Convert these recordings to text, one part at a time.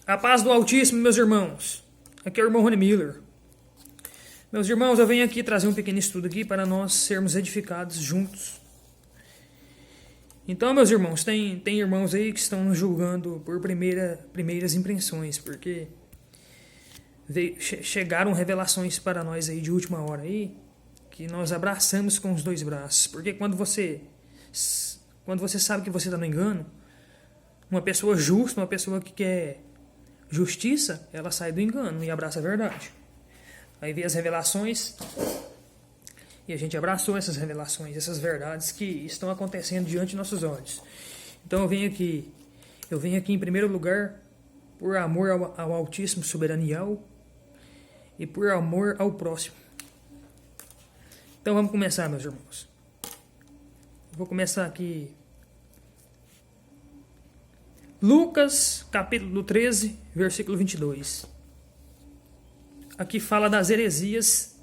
A paz do Altíssimo, meus irmãos. Aqui é o irmão Rony Miller. Meus irmãos, eu venho aqui trazer um pequeno estudo aqui para nós sermos edificados juntos. Então, meus irmãos, tem irmãos aí que estão nos julgando por primeiras impressões, porque chegaram revelações para nós aí de última hora aí, que nós abraçamos com os dois braços. Porque quando você sabe que você está no engano, uma pessoa justa, uma pessoa que quer justiça, ela sai do engano e abraça a verdade. Aí vem as revelações e a gente abraçou essas revelações, essas verdades que estão acontecendo diante de nossos olhos. Então eu venho aqui em primeiro lugar por amor ao Altíssimo Soberanial e por amor ao próximo. Então vamos começar, meus irmãos. Vou começar aqui. Lucas, capítulo 13, versículo 22. Aqui fala das heresias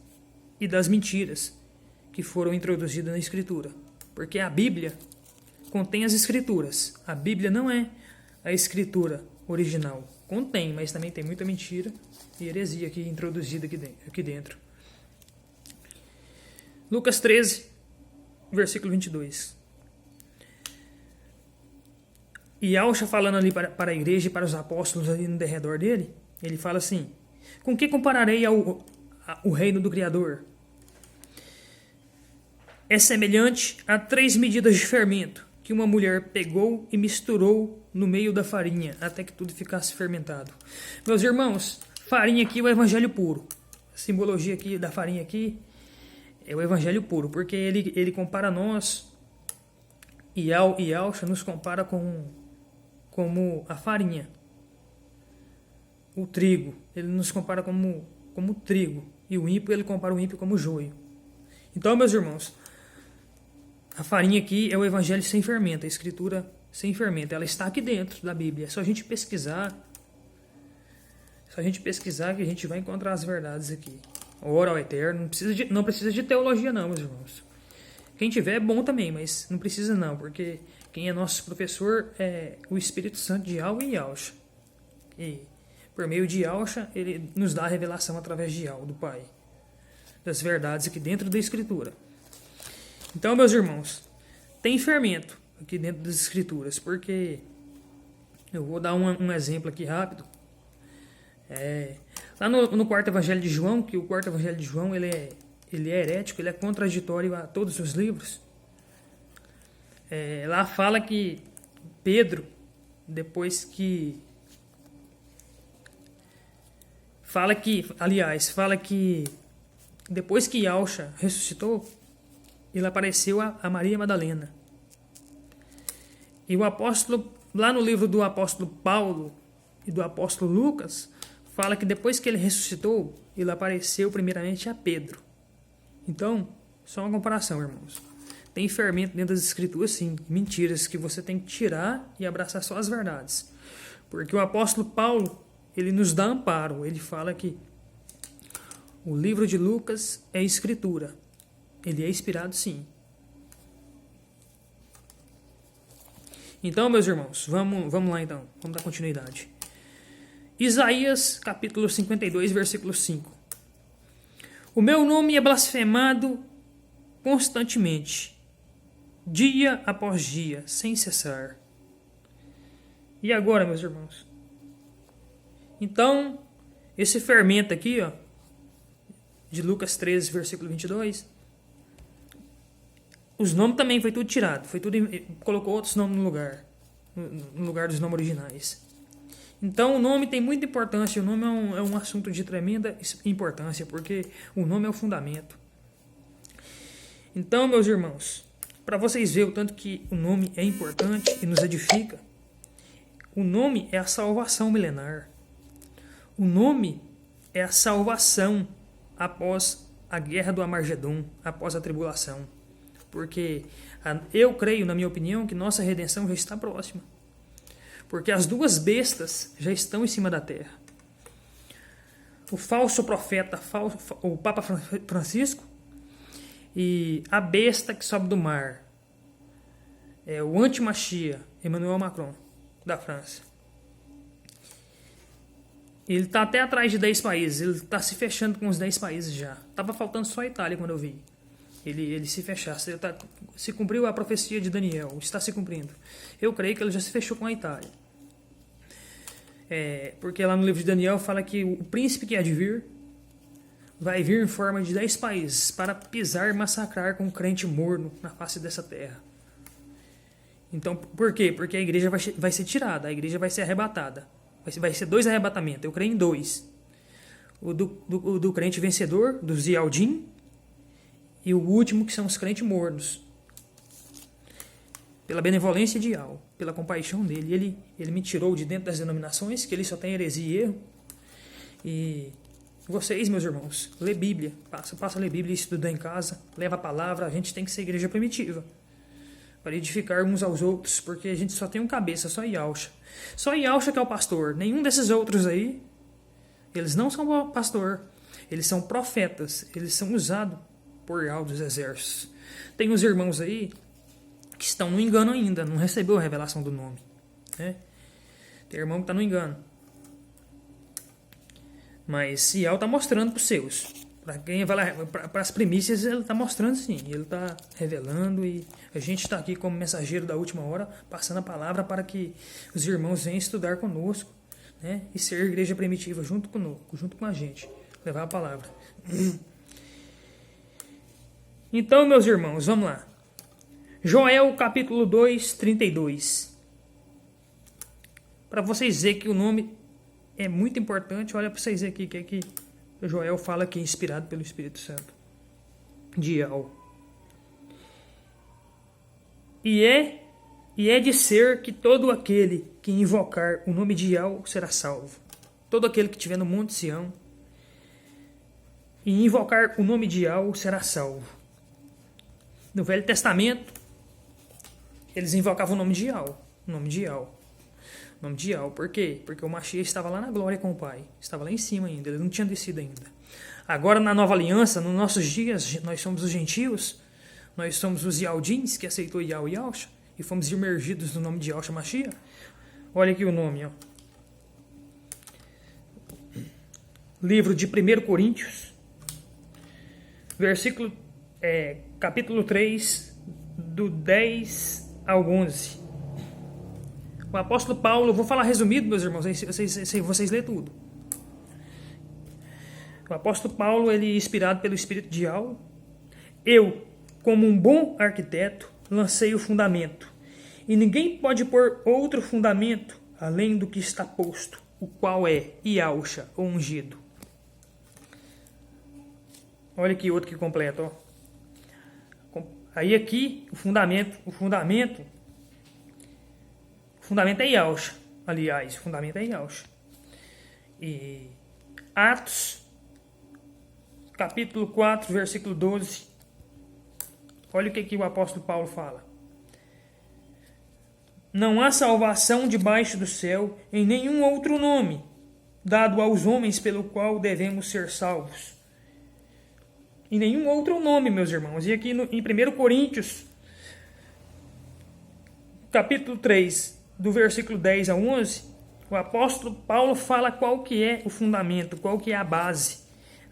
e das mentiras que foram introduzidas na Escritura. Porque a Bíblia contém as Escrituras. A Bíblia não é a Escritura original. Contém, mas também tem muita mentira e heresia aqui introduzida aqui dentro. Lucas 13, versículo 22. E Yahshua falando ali para a igreja e para os apóstolos ali no derredor dele, ele fala assim: com que compararei o reino do Criador? É semelhante a 3 medidas de fermento que uma mulher pegou e misturou no meio da farinha até que tudo ficasse fermentado. Meus irmãos, farinha aqui é o evangelho puro. A simbologia aqui da farinha aqui é o evangelho puro, porque ele compara nós e Yahshua nos compara como a farinha, o trigo. Ele nos compara como trigo. E o ímpio, ele compara o ímpio como joio. Então, meus irmãos, a farinha aqui é o evangelho sem fermento, a escritura sem fermento. Ela está aqui dentro da Bíblia. É só a gente pesquisar. Que a gente vai encontrar as verdades aqui. Ora ao Eterno. Não precisa de teologia não, meus irmãos. Quem tiver é bom também, mas não precisa não, porque quem é nosso professor é o Espírito Santo de Yahweh e Yahshua. E por meio de Yahshua, ele nos dá a revelação através de Yahweh, do Pai, das verdades aqui dentro da Escritura. Então, meus irmãos, tem fermento aqui dentro das Escrituras, porque eu vou dar um exemplo aqui rápido. Lá no quarto Evangelho de João, que o quarto Evangelho de João ele é herético, ele é contraditório a todos os livros. Lá fala que Pedro, depois que depois que Yahshua ressuscitou, ele apareceu a Maria Madalena. E o apóstolo, lá no livro do apóstolo Paulo e do apóstolo Lucas, fala que depois que ele ressuscitou, ele apareceu primeiramente a Pedro. Então, só uma comparação, irmãos. Tem fermento dentro das escrituras, sim. Mentiras que você tem que tirar e abraçar só as verdades. Porque o apóstolo Paulo, ele nos dá amparo. Ele fala que o livro de Lucas é escritura. Ele é inspirado, sim. Então, meus irmãos, vamos lá então. Vamos dar continuidade. Isaías, capítulo 52, versículo 5. O meu nome é blasfemado constantemente, dia após dia, sem cessar. E agora, meus irmãos? Então, esse fermento aqui, ó, de Lucas 13, versículo 22, os nomes também foi tudo tirado, colocou outros nomes no lugar dos nomes originais. Então o nome tem muita importância, o nome é um assunto de tremenda importância, porque o nome é o fundamento. Então, meus irmãos, para vocês verem o tanto que o nome é importante e nos edifica, o nome é a salvação milenar. O nome é a salvação após a guerra do Armagedon, após a tribulação. Porque eu creio, na minha opinião, que nossa redenção já está próxima. Porque as duas bestas já estão em cima da terra. O falso profeta, o Papa Francisco, e a besta que sobe do mar, o anti-Machia, Emmanuel Macron, da França. Ele tá até atrás de 10 países. Ele tá se fechando com os 10 países já. Tava faltando só a Itália quando eu vi. Ele se fechasse. Se cumpriu a profecia de Daniel. Está se cumprindo. Eu creio que ele já se fechou com a Itália. Porque lá no livro de Daniel fala que o príncipe que há de vir vai vir em forma de 10 países para pisar e massacrar com um crente morno na face dessa terra. Então, por quê? Porque a igreja vai ser tirada. A igreja vai ser arrebatada. Vai ser 2 arrebatamentos. Eu creio em 2. O do crente vencedor, do Zialdim, e o último, que são os crentes mornos. Pela benevolência de Yahweh, pela compaixão dele. Ele me tirou de dentro das denominações, que ele só tem heresia e erro. E vocês, meus irmãos, lê Bíblia. Passa a ler Bíblia e estuda em casa. Leva a palavra. A gente tem que ser igreja primitiva. Para edificar uns aos outros, porque a gente só tem um cabeça, só Yahusha. Só Yahusha que é o pastor. Nenhum desses outros aí, eles não são pastor. Eles são profetas. Eles são usados por Yahweh dos exércitos. Tem uns irmãos aí que estão no engano ainda, não recebeu a revelação do nome. Né? Tem irmão que está no engano. Mas Yahweh está mostrando para os seus. Para quem vai lá, para as primícias, ele está mostrando sim. Ele está revelando e a gente está aqui como mensageiro da última hora, passando a palavra para que os irmãos venham estudar conosco, né? E ser igreja primitiva junto conosco, junto com a gente. Levar a palavra. Então, meus irmãos, vamos lá. Joel capítulo 2, 32. Para vocês verem que o nome é muito importante, olha para vocês verem aqui que Joel fala que é inspirado pelo Espírito Santo. De Yahweh. E é de ser que todo aquele que invocar o nome de Yahweh será salvo. Todo aquele que estiver no Monte Sião e invocar o nome de Yahweh será salvo. No Velho Testamento, eles invocavam o nome de Yahweh. O nome de Yahweh. O nome de Yahweh. Por quê? Porque o Mashiach estava lá na glória com o Pai. Estava lá em cima ainda. Ele não tinha descido ainda. Agora, na nova aliança, nos nossos dias, nós somos os gentios. Nós somos os Yaldins, que aceitou Yahweh e Yahusha. E fomos imergidos no nome de Yahusha Mashiach. Olha aqui o nome. Ó. Livro de 1 Coríntios. Capítulo 3, do 10 ao 11. O apóstolo Paulo, eu vou falar resumido, meus irmãos, vocês lêem tudo. O apóstolo Paulo, ele é inspirado pelo Espírito de Yahweh. Eu, como um bom arquiteto, lancei o fundamento. E ninguém pode pôr outro fundamento além do que está posto, o qual é Yahusha, o ungido. Olha aqui outro que completa, ó. Aí aqui, o fundamento é Yahusha. Aliás, o fundamento é Yahusha. E Atos, capítulo 4, versículo 12. Olha o que o apóstolo Paulo fala. Não há salvação debaixo do céu em nenhum outro nome dado aos homens pelo qual devemos ser salvos. Em nenhum outro nome, meus irmãos. E aqui em 1 Coríntios, capítulo 3, do versículo 10 a 11, o apóstolo Paulo fala qual que é o fundamento, qual que é a base.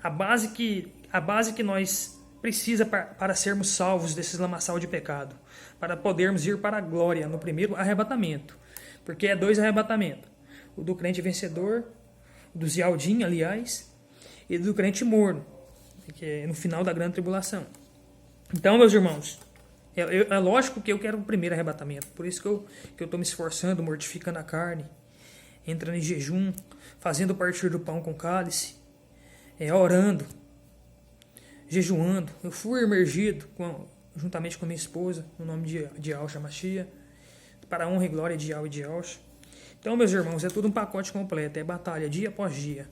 A base que nós precisa para sermos salvos desse lamaçal de pecado. Para podermos ir para a glória no primeiro arrebatamento. Porque é 2 arrebatamentos. O do crente vencedor, o do Zialdim, aliás, e do crente morno, que é no final da grande tribulação. Então, meus irmãos, é lógico que eu quero o primeiro arrebatamento. Por isso que eu estou me esforçando, mortificando a carne, entrando em jejum, fazendo partir do pão com cálice, orando, jejuando. Eu fui emergido juntamente com minha esposa, no nome de Yahusha Mashiach, para a honra e glória de Yahweh e de Yahusha. Então, meus irmãos, é tudo um pacote completo, é batalha dia após dia.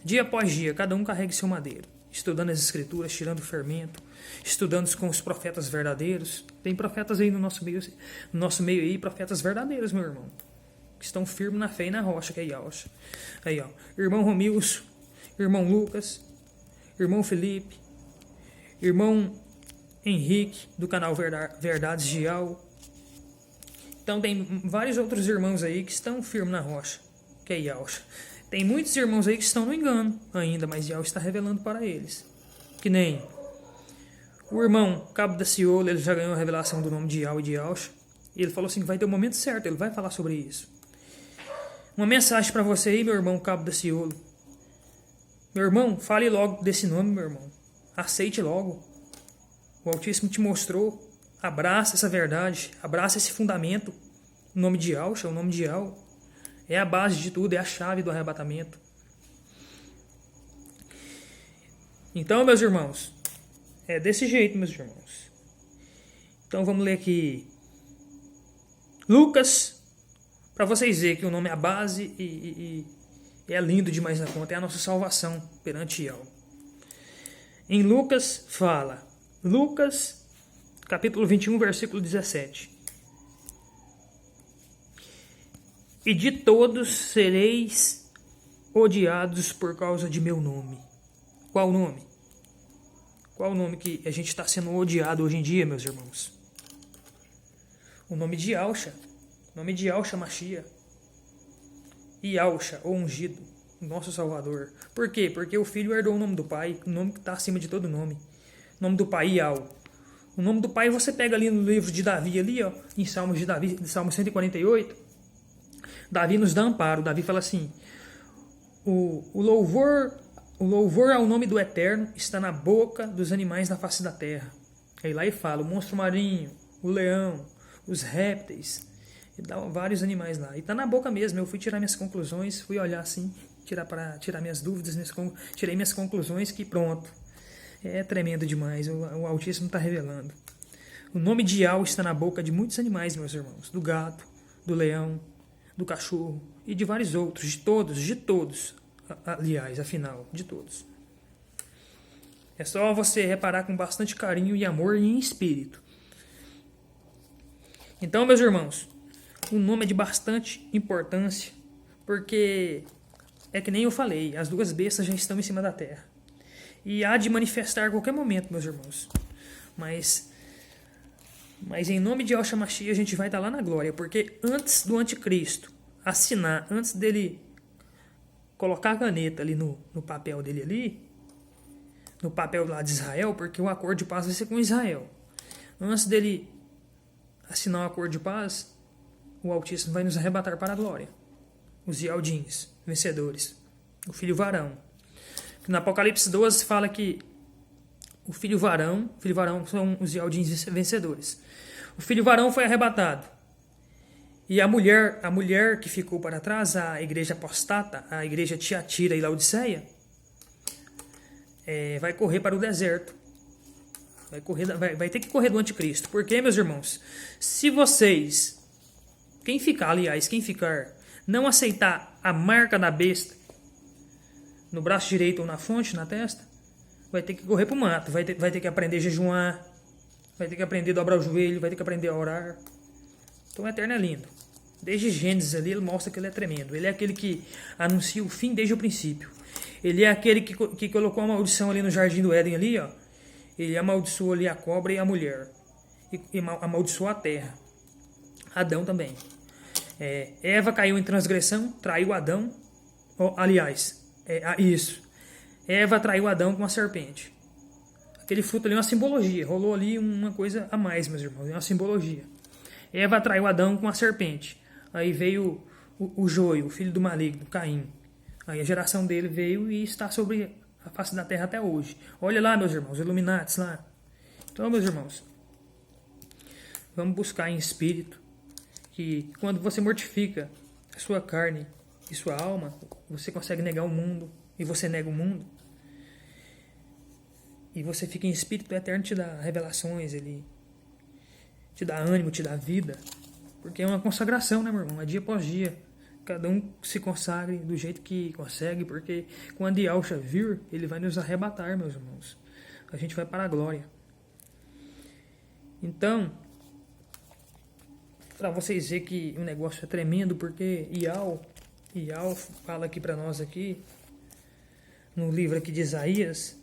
Dia após dia, cada um carrega seu madeiro, estudando as escrituras, tirando o fermento, estudando com os profetas verdadeiros. Tem profetas aí no nosso meio aí, profetas verdadeiros, meu irmão, que estão firmes na fé e na rocha, que é Yahusha. Aí, ó, irmão Romilson, irmão Lucas, irmão Felipe, irmão Henrique, do canal Verdades de Yahweh. Então tem vários outros irmãos aí que estão firmes na rocha, que é Yahusha. Tem muitos irmãos aí que estão no engano ainda, mas Yahweh está revelando para eles. Que nem o irmão Cabo da Ciolo, ele já ganhou a revelação do nome de Yahweh e de Yahshua. E ele falou assim que vai ter o momento certo, ele vai falar sobre isso. Uma mensagem para você aí, meu irmão Cabo da Ciolo. Meu irmão, fale logo desse nome, meu irmão. Aceite logo. O Altíssimo te mostrou. Abraça essa verdade, abraça esse fundamento. O nome de Yahshua, o nome de Yahweh, é a base de tudo, é a chave do arrebatamento. Então, meus irmãos, é desse jeito, meus irmãos. Então vamos ler aqui Lucas, para vocês verem que o nome é a base e é lindo demais na conta, é a nossa salvação perante Yahweh. Em Lucas fala, Lucas capítulo 21, versículo 17. E de todos sereis odiados por causa de meu nome. Qual nome? Qual o nome que a gente está sendo odiado hoje em dia, meus irmãos? O nome de Yahshua. O nome de Yahshua Mashiach. Yahshua, o ungido, o nosso Salvador. Por quê? Porque o Filho herdou o nome do Pai, o nome que está acima de todo nome. O nome do Pai, Yahweh. O nome do Pai você pega ali no livro de Davi, ali, ó, em Salmos de Davi, Salmo 148. Davi nos dá amparo. Davi fala assim: o louvor ao nome do Eterno está na boca dos animais na face da terra. Aí lá e fala, o monstro marinho, o leão, os répteis, e dá vários animais lá. E tá na boca mesmo. Eu fui tirar minhas conclusões, fui olhar assim, tirar minhas dúvidas, tirei minhas conclusões, que pronto. É tremendo demais, o Altíssimo está revelando. O nome de Yahweh está na boca de muitos animais, meus irmãos. Do gato, do leão, do cachorro e de vários outros, de todos, aliás, afinal, de todos. É só você reparar com bastante carinho e amor e em espírito. Então, meus irmãos, o nome é de bastante importância, porque é que nem eu falei, as duas bestas já estão em cima da terra. E há de manifestar a qualquer momento, meus irmãos. Mas em nome de Yahshua Mashiach a gente vai estar lá na glória, porque antes do anticristo assinar, antes dele colocar a caneta ali no papel dele ali, no papel lá de Israel, porque o acordo de paz vai ser com Israel. Antes dele assinar o acordo de paz, o Altíssimo vai nos arrebatar para a glória. Os Yaldins, vencedores. O filho varão. No Apocalipse 12 fala que o filho varão são os Yaldins vencedores. O filho varão foi arrebatado. E a mulher que ficou para trás, a igreja apostata, a igreja Tiatira e Laodiceia, vai correr para o deserto. Vai ter que correr do anticristo. Por quê, meus irmãos? Se vocês, quem ficar, não aceitar a marca da besta no braço direito ou na fonte, na testa, vai ter que correr para o mato, vai ter que aprender a jejuar, vai ter que aprender a dobrar o joelho, vai ter que aprender a orar. Então o Eterno é lindo. Desde Gênesis ali ele mostra que ele é tremendo. Ele é aquele que anuncia o fim desde o princípio. Ele é aquele que colocou a maldição ali no jardim do Éden ali, ó. Ele amaldiçoou ali a cobra e a mulher. E amaldiçoou a terra. Adão também. Eva caiu em transgressão, traiu Adão. Isso. Eva traiu Adão com a serpente. Aquele fruto ali é uma simbologia. Rolou ali uma coisa a mais, meus irmãos. É uma simbologia. Eva traiu Adão com a serpente. Aí veio o joio, o filho do maligno, Caim. Aí a geração dele veio e está sobre a face da terra até hoje. Olha lá, meus irmãos, Illuminatis lá. Então, meus irmãos, vamos buscar em espírito que quando você mortifica a sua carne e sua alma, você consegue negar o mundo e você nega o mundo. E você fica em espírito, o Eterno te dá revelações, ele te dá ânimo, te dá vida. Porque é uma consagração, né, meu irmão? É dia após dia. Cada um se consagre do jeito que consegue, porque quando Yahshua vir, ele vai nos arrebatar, meus irmãos. A gente vai para a glória. Então, para vocês verem que o negócio é tremendo, porque Yahweh fala aqui para nós aqui, no livro aqui de Isaías,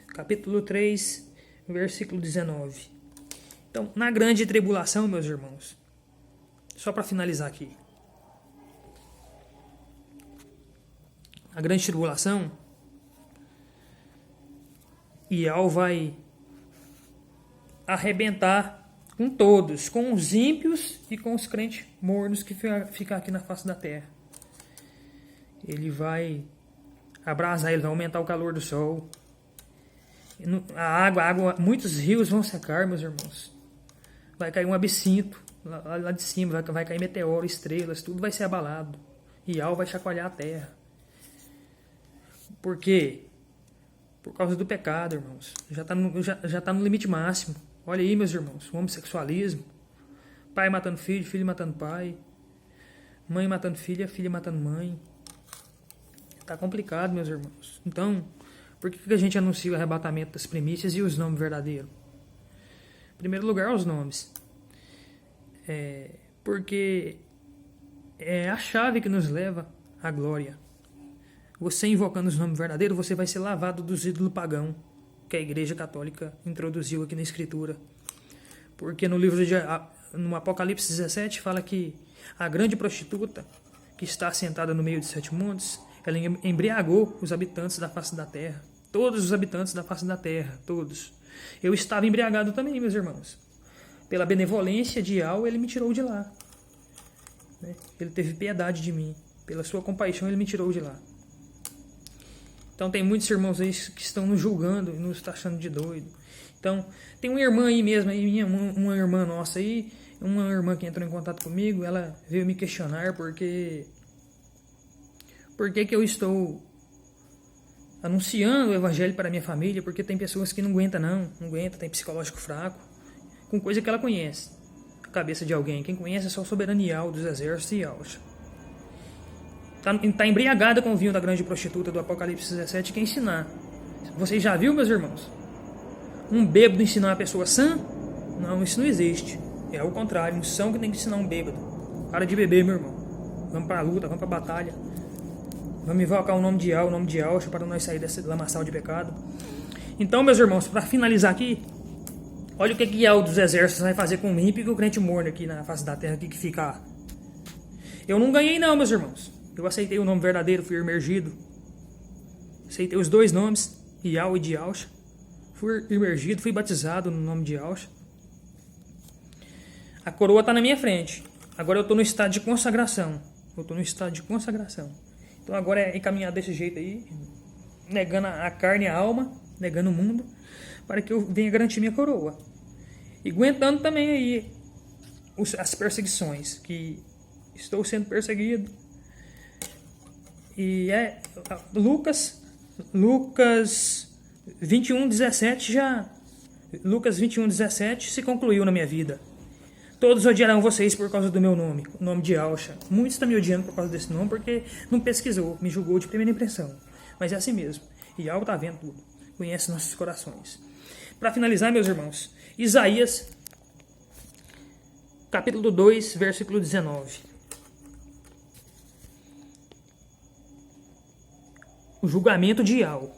capítulo 3, versículo 19. Então, na grande tribulação, meus irmãos, só para finalizar aqui, a grande tribulação, Ial vai arrebentar com todos, com os ímpios e com os crentes mornos que ficam aqui na face da terra. Ele vai abrasar, ele vai aumentar o calor do sol. A água, muitos rios vão secar, meus irmãos. Vai cair um absinto lá de cima, vai cair meteoro, estrelas, tudo vai ser abalado. Ial vai chacoalhar a terra. Por quê? Por causa do pecado, irmãos. Já tá no limite máximo. Olha aí, meus irmãos, o homossexualismo. Pai matando filho, filho matando pai. Mãe matando filha, filha matando mãe. Tá complicado, meus irmãos. Então, por que a gente anuncia o arrebatamento das primícias e os nomes verdadeiros? Em primeiro lugar, os nomes. Porque é a chave que nos leva à glória. Você invocando os nomes verdadeiros, você vai ser lavado dos ídolos pagãos que a Igreja Católica introduziu aqui na Escritura. Porque no Apocalipse 17 fala que a grande prostituta que está sentada no meio de 7 montes, ela embriagou os habitantes da face da terra. Todos os habitantes da face da terra, todos. Eu estava embriagado também, meus irmãos. Pela benevolência de Ial, ele me tirou de lá. Ele teve piedade de mim. Pela sua compaixão, ele me tirou de lá. Então tem muitos irmãos aí que estão nos julgando e nos taxando de doido. Então, tem uma irmã aí mesmo, uma irmã nossa aí, uma irmã que entrou em contato comigo, ela veio me questionar por que eu estou anunciando o evangelho para a minha família, porque tem pessoas que não aguentam, tem psicológico fraco, com coisa que ela conhece. A cabeça de alguém, quem conhece é só o soberano Ial dos exércitos e Ialcha. Está embriagada com o vinho da grande prostituta do Apocalipse 17 que ensinar. Vocês já viram, meus irmãos? Um bêbado ensinar uma pessoa sã? Não, isso não existe. É o contrário, um são que tem que ensinar um bêbado. Para de beber, meu irmão. Vamos para a luta, vamos para a batalha. Vamos invocar o nome de Ialcha para nós sair desse lamaçal de pecado. Então, meus irmãos, para finalizar aqui, olha o que Ial dos exércitos vai fazer com o ímpio e com o crente morno aqui na face da terra aqui que fica. Eu não ganhei não, meus irmãos. Eu aceitei o nome verdadeiro, fui emergido. Aceitei os dois nomes, Ial e de Ialcha. Fui emergido, fui batizado no nome de Ialcha. A coroa está na minha frente. Agora eu estou no estado de consagração. Então agora é encaminhar desse jeito aí, negando a carne e a alma, negando o mundo, para que eu venha garantir minha coroa. E aguentando também aí as perseguições, que estou sendo perseguido. E Lucas 21:17 Lucas 21:17 se concluiu na minha vida. Todos odiarão vocês por causa do meu nome, o nome de Ialcha. Muitos estão me odiando por causa desse nome porque não pesquisou, me julgou de primeira impressão. Mas é assim mesmo. Ial está vendo tudo, conhece nossos corações. Para finalizar, meus irmãos, Isaías, capítulo 2, versículo 19. O julgamento de Ial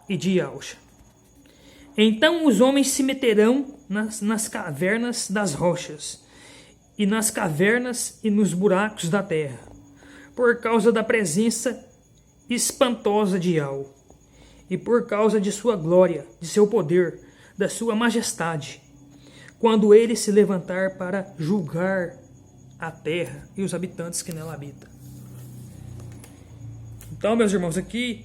e de Ialcha. Então os homens se meterão nas cavernas das rochas, e nas cavernas e nos buracos da terra, por causa da presença espantosa de Ial, e por causa de sua glória, de seu poder, da sua majestade, quando ele se levantar para julgar a terra e os habitantes que nela habitam. Então, meus irmãos, aqui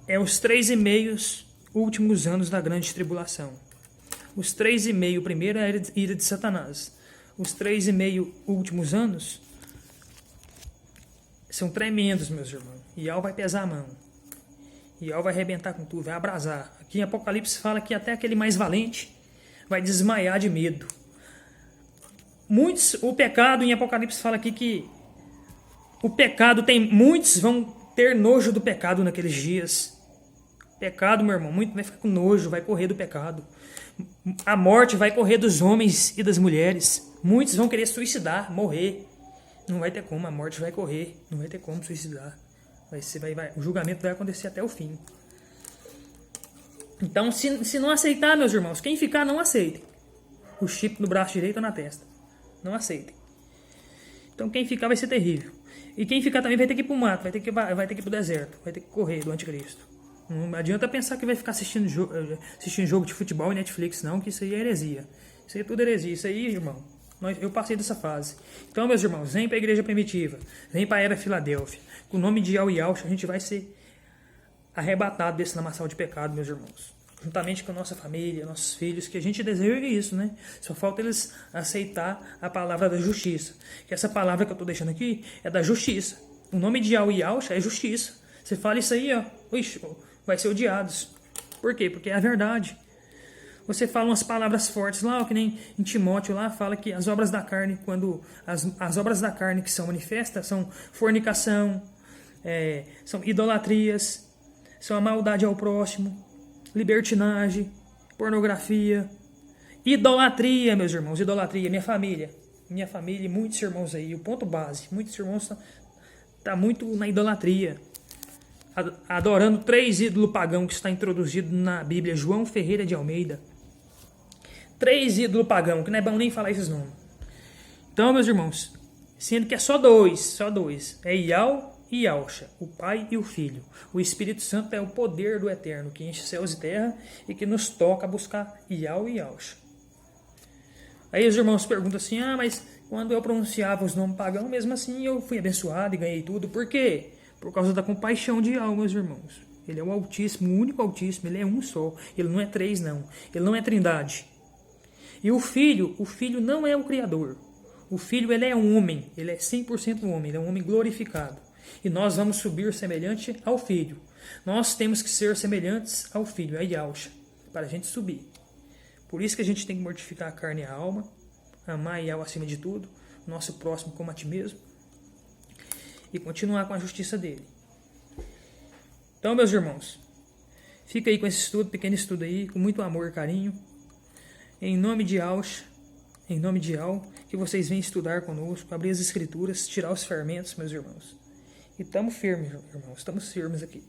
é os 3,5 últimos anos da grande tribulação. Os 3,5, primeiro é a ira de Satanás. Os 3,5 últimos anos são tremendos, meus irmãos. Ial vai pesar a mão. Ial vai arrebentar com tudo, vai abrasar. Aqui em Apocalipse fala que até aquele mais valente vai desmaiar de medo. O pecado em Apocalipse fala aqui que o pecado muitos vão ter nojo do pecado naqueles dias. Pecado, meu irmão, muito vai ficar com nojo, vai correr do pecado. A morte vai correr dos homens e das mulheres. Muitos vão querer suicidar, morrer. Não vai ter como, a morte vai correr, não vai ter como suicidar. O julgamento vai acontecer até o fim. Então, se não aceitar, meus irmãos, quem ficar, não aceitem. O chip no braço direito ou na testa. Não aceitem. Então quem ficar vai ser terrível. E quem ficar também vai ter que ir pro mato, vai ter que ir pro deserto, vai ter que correr do anticristo. Não adianta pensar que vai ficar assistindo jogo de futebol e Netflix, não, que isso aí é heresia. Isso aí é tudo heresia. Isso aí, irmão, eu passei dessa fase. Então, meus irmãos, vem para a igreja primitiva, vem para a era Filadélfia. Com o nome de Yahweh Yahushua, a gente vai ser arrebatado desse lamaçal de pecado, meus irmãos. Juntamente com a nossa família, nossos filhos, que a gente deseja isso, né? Só falta eles aceitar a palavra da justiça. Que essa palavra que eu estou deixando aqui é da justiça. O nome de Yahweh Yahushua é justiça. Você fala isso aí, ó, ixi, vai ser odiados. Por quê? Porque é a verdade. Você fala umas palavras fortes lá, ó, que nem em Timóteo lá, fala que as obras da carne, quando as obras da carne que são manifestas, são fornicação, são idolatrias, são a maldade ao próximo, libertinagem, pornografia, idolatria, meus irmãos, idolatria, minha família e muitos irmãos aí, o ponto base, muitos irmãos tá muito na idolatria, adorando 3 ídolos pagãos que está introduzido na Bíblia, João Ferreira de Almeida. 3 ídolos pagãos, que não é bom nem falar esses nomes. Então, meus irmãos, sendo que é só dois, é Yahweh e Yahushua, o Pai e o Filho. O Espírito Santo é o poder do Eterno, que enche céus e terra e que nos toca buscar Yahweh e Yahushua. Aí os irmãos perguntam assim, mas quando eu pronunciava os nomes pagãos, mesmo assim eu fui abençoado e ganhei tudo. Por quê? Por causa da compaixão de Yahweh, meus irmãos. Ele é o Altíssimo, o único Altíssimo, ele é um só. Ele não é 3, não. Ele não é trindade. E o Filho não é o Criador. O Filho, ele é um homem, ele é 100% homem, ele é um homem glorificado. E nós vamos subir semelhante ao Filho. Nós temos que ser semelhantes ao Filho, a Yahushua, para a gente subir. Por isso que a gente tem que mortificar a carne e a alma, amar Yahweh acima de tudo, nosso próximo como a ti mesmo, e continuar com a justiça dele. Então, meus irmãos, fica aí com esse estudo, pequeno estudo aí, com muito amor e carinho. Em nome de Yahushua, em nome de Yahweh, que vocês venham estudar conosco, abrir as escrituras, tirar os fermentos, meus irmãos. E estamos firmes, irmãos, estamos firmes aqui.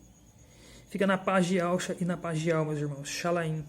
Fica na paz de Yahushua e na paz de Yahweh, meus irmãos. Shalom.